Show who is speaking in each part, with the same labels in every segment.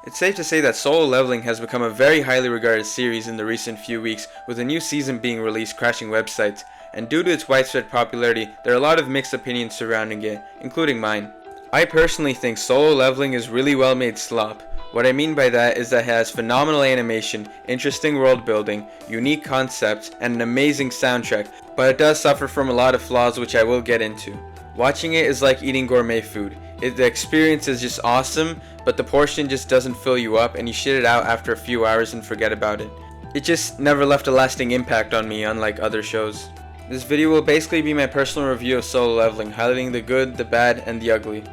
Speaker 1: It's safe to say that Solo Leveling has become a very highly regarded series in the recent few weeks, with a new season being released crashing websites, and due to its widespread popularity, there are a lot of mixed opinions surrounding it, including mine. I personally think Solo Leveling is really well made slop. What I mean by that is that it has phenomenal animation, interesting world building, unique concepts, and an amazing soundtrack, but it does suffer from a lot of flaws which I will get into. Watching it is like eating gourmet food. The experience is just awesome, but the portion just doesn't fill you up and you shit it out after a few hours and forget about it. It just never left a lasting impact on me, unlike other shows. This video will basically be my personal review of Solo Leveling, highlighting the good, the bad, and the ugly.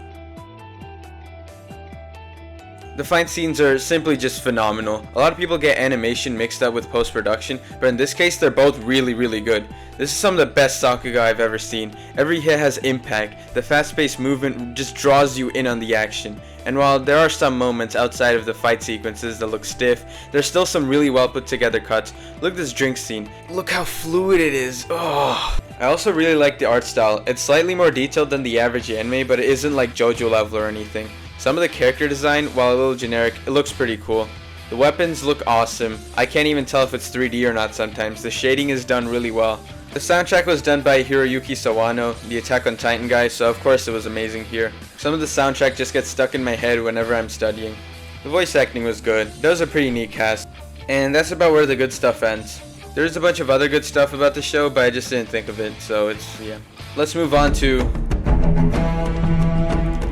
Speaker 1: The fight scenes are simply just phenomenal. A lot of people get animation mixed up with post-production, but in this case they're both really good. This is some of the best Sakuga I've ever seen. Every hit has impact. The fast-paced movement just draws you in on the action. And while there are some moments outside of the fight sequences that look stiff, there's still some really well put together cuts. Look at this drink scene. Look how fluid it is. Oh. I also really like the art style. It's slightly more detailed than the average anime, but it isn't like JoJo level or anything. Some of the character design, while a little generic, it looks pretty cool. The weapons look awesome. I can't even tell if it's 3D or not sometimes. The shading is done really well. The soundtrack was done by Hiroyuki Sawano, the Attack on Titan guy, so of course it was amazing here. Some of the soundtrack just gets stuck in my head whenever I'm studying. The voice acting was good. That was a pretty neat cast. And that's about where the good stuff ends. There's a bunch of other good stuff about the show, but I just didn't think of it, so yeah. Let's move on to...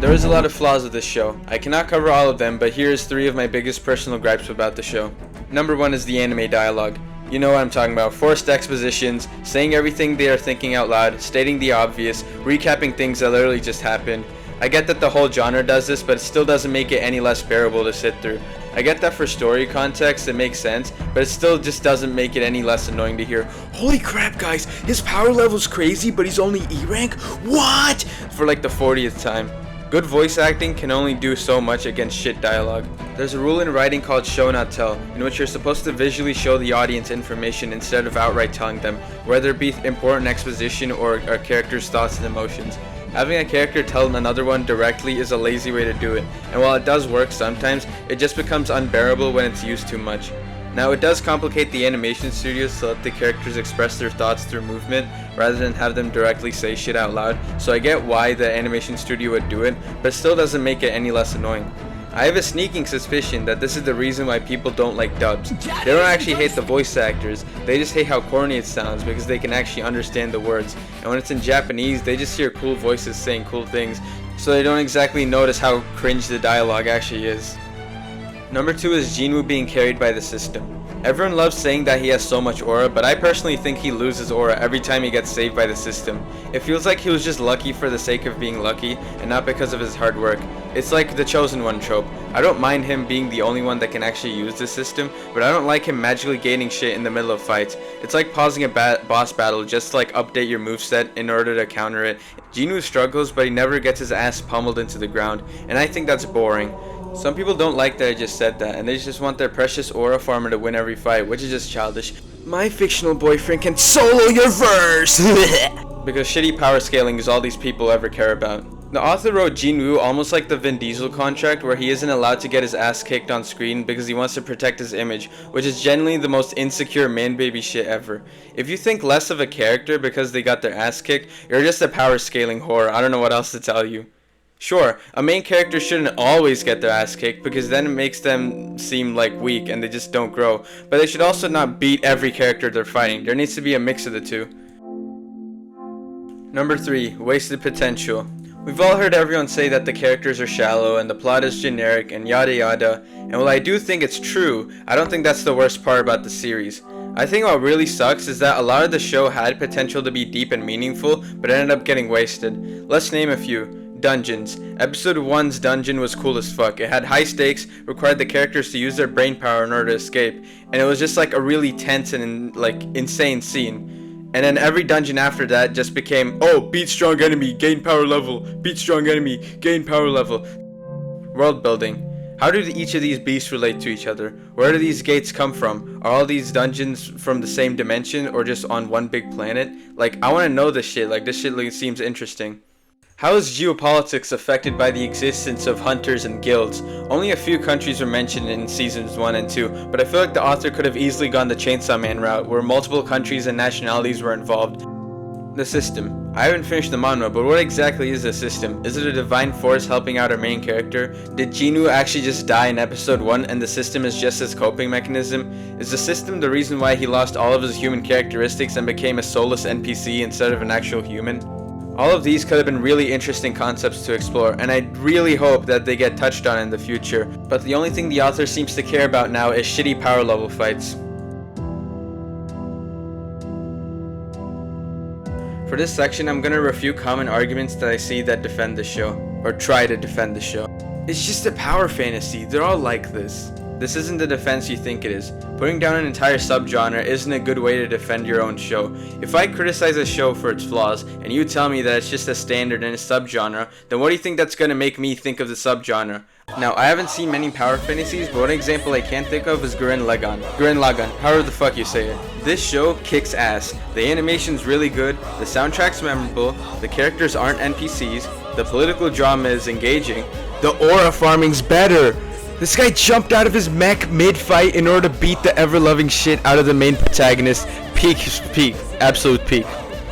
Speaker 1: There is a lot of flaws with this show. I cannot cover all of them, but here's 3 of my biggest personal gripes about the show. Number 1 is the anime dialogue. You know what I'm talking about. Forced expositions, saying everything they are thinking out loud, stating the obvious, recapping things that literally just happened. I get that the whole genre does this, but it still doesn't make it any less bearable to sit through. I get that for story context it makes sense, but it still just doesn't make it any less annoying to hear, "Holy crap guys, his power level's crazy but he's only E rank? What?" for like the 40th time. Good voice acting can only do so much against shit dialogue. There's a rule in writing called show not tell, in which you're supposed to visually show the audience information instead of outright telling them, whether it be important exposition or a character's thoughts and emotions. Having a character tell another one directly is a lazy way to do it, and while it does work sometimes, it just becomes unbearable when it's used too much. Now it does complicate the animation studios to let the characters express their thoughts through movement rather than have them directly say shit out loud, so I get why the animation studio would do it, but it still doesn't make it any less annoying. I have a sneaking suspicion that this is the reason why people don't like dubs. They don't actually hate the voice actors, they just hate how corny it sounds because they can actually understand the words, and when it's in Japanese they just hear cool voices saying cool things, so they don't exactly notice how cringe the dialogue actually is. Number 2 is Jinwoo being carried by the system. Everyone loves saying that he has so much aura, but I personally think he loses aura every time he gets saved by the system. It feels like he was just lucky for the sake of being lucky, and not because of his hard work. It's like the chosen one trope. I don't mind him being the only one that can actually use the system, but I don't like him magically gaining shit in the middle of fights. It's like pausing a boss battle just to like update your moveset in order to counter it. Jinwoo struggles, but he never gets his ass pummeled into the ground, and I think that's boring. Some people don't like that I just said that, and they just want their precious aura farmer to win every fight, which is just childish. My fictional boyfriend can solo your verse! Because shitty power scaling is all these people ever care about. The author wrote Jinwoo almost like the Vin Diesel contract, where he isn't allowed to get his ass kicked on screen because he wants to protect his image, which is generally the most insecure man baby shit ever. If you think less of a character because they got their ass kicked, you're just a power scaling whore. I don't know what else to tell you. Sure, a main character shouldn't always get their ass kicked because then it makes them seem like weak and they just don't grow, but they should also not beat every character they're fighting. There needs to be a mix of the two. Number 3, wasted potential. We've all heard everyone say that the characters are shallow and the plot is generic and yada yada, and while I do think it's true, I don't think that's the worst part about the series. I think what really sucks is that a lot of the show had potential to be deep and meaningful, but ended up getting wasted. Let's name a few. Dungeons. Episode 1's dungeon was cool as fuck. It had high stakes, required the characters to use their brain power in order to escape, and it was just like a really tense and like insane scene. And then every dungeon after that just became, oh, beat strong enemy, gain power level, beat strong enemy, gain power level. World building. How do each of these beasts relate to each other? Where do these gates come from? Are all these dungeons from the same dimension or just on one big planet? Like, I want to know this shit. Like, this shit seems interesting. How is geopolitics affected by the existence of hunters and guilds? Only a few countries were mentioned in seasons 1 and 2, but I feel like the author could have easily gone the Chainsaw Man route, where multiple countries and nationalities were involved. The system. I haven't finished the manga, but what exactly is the system? Is it a divine force helping out our main character? Did Jinwoo actually just die in episode 1 and the system is just his coping mechanism? Is the system the reason why he lost all of his human characteristics and became a soulless NPC instead of an actual human? All of these could have been really interesting concepts to explore, and I really hope that they get touched on in the future, but the only thing the author seems to care about now is shitty power level fights. For this section, I'm gonna refute common arguments that I see that defend the show, or try to defend the show. It's just a power fantasy, they're all like this. This isn't the defense you think it is. Putting down an entire subgenre isn't a good way to defend your own show. If I criticize a show for its flaws, and you tell me that it's just a standard in a subgenre, then what do you think that's gonna make me think of the subgenre? Now, I haven't seen many power fantasies, but one example I can think of is Gurren Lagann. Gurren Lagann, however the fuck you say it. This show kicks ass. The animation's really good, the soundtrack's memorable, the characters aren't NPCs, the political drama is engaging, the aura farming's better! This guy jumped out of his mech mid-fight in order to beat the ever-loving shit out of the main protagonist. Peak, absolute peak.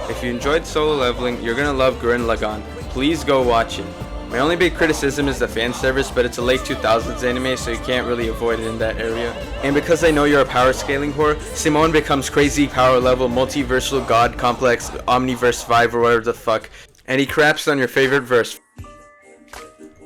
Speaker 1: If you enjoyed Solo Leveling, you're gonna love Gurren Lagann. Please go watch it. My only big criticism is the fan service, but it's a late 2000s anime, so you can't really avoid it in that area. And because I know you're a power scaling whore, Simone becomes crazy power level, multiversal god complex, omniverse 5 or whatever the fuck, and he craps on your favorite verse.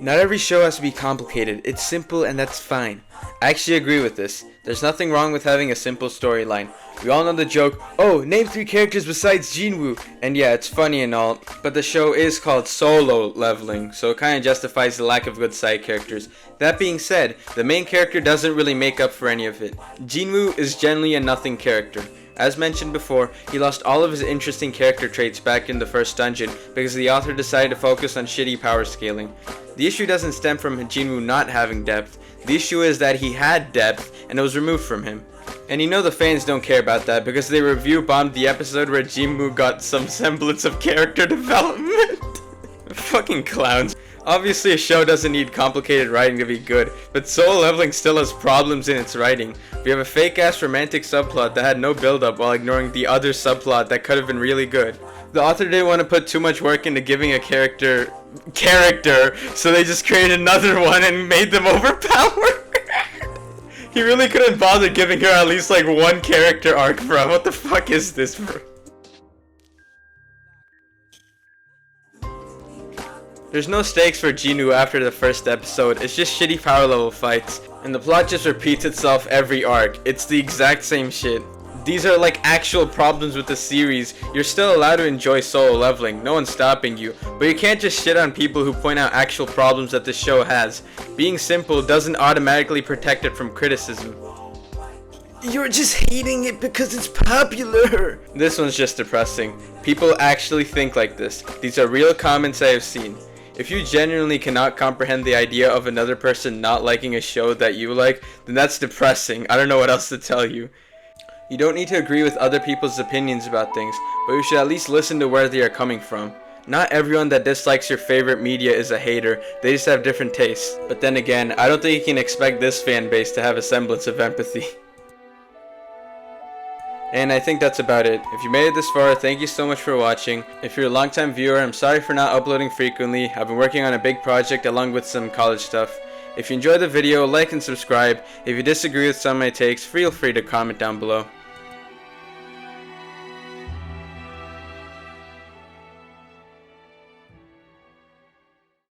Speaker 1: Not every show has to be complicated, it's simple and that's fine. I actually agree with this. There's nothing wrong with having a simple storyline. We all know the joke, oh, name 3 characters besides Jinwoo. And yeah, it's funny and all, but the show is called Solo Leveling, so it kinda justifies the lack of good side characters. That being said, the main character doesn't really make up for any of it. Jinwoo is generally a nothing character. As mentioned before, he lost all of his interesting character traits back in the first dungeon because the author decided to focus on shitty power scaling. The issue doesn't stem from Jinwoo not having depth, the issue is that he had depth and it was removed from him. And you know the fans don't care about that because they review bombed the episode where Jinwoo got some semblance of character development. Fucking clowns. Obviously a show doesn't need complicated writing to be good, but Solo Leveling still has problems in its writing. We have a fake ass romantic subplot that had no build up while ignoring the other subplot that could have been really good. The author didn't want to put too much work into giving a character, so they just created another one and made them overpowered. He really couldn't bother giving her at least like one character arc, bro. What the fuck is this, bro? There's no stakes for Jinwoo after the first episode, it's just shitty power level fights, and the plot just repeats itself every arc. It's the exact same shit. These are like actual problems with the series. You're still allowed to enjoy Solo Leveling, no one's stopping you, but you can't just shit on people who point out actual problems that the show has. Being simple doesn't automatically protect it from criticism. You're just hating it because it's popular! This one's just depressing. People actually think like this. These are real comments I have seen. If you genuinely cannot comprehend the idea of another person not liking a show that you like, then that's depressing. I don't know what else to tell you. You don't need to agree with other people's opinions about things, but you should at least listen to where they are coming from. Not everyone that dislikes your favorite media is a hater, they just have different tastes. But then again, I don't think you can expect this fan base to have a semblance of empathy. And I think that's about it. If you made it this far, thank you so much for watching. If you're a long-time viewer, I'm sorry for not uploading frequently. I've been working on a big project along with some college stuff. If you enjoyed the video, like and subscribe. If you disagree with some of my takes, feel free to comment down below.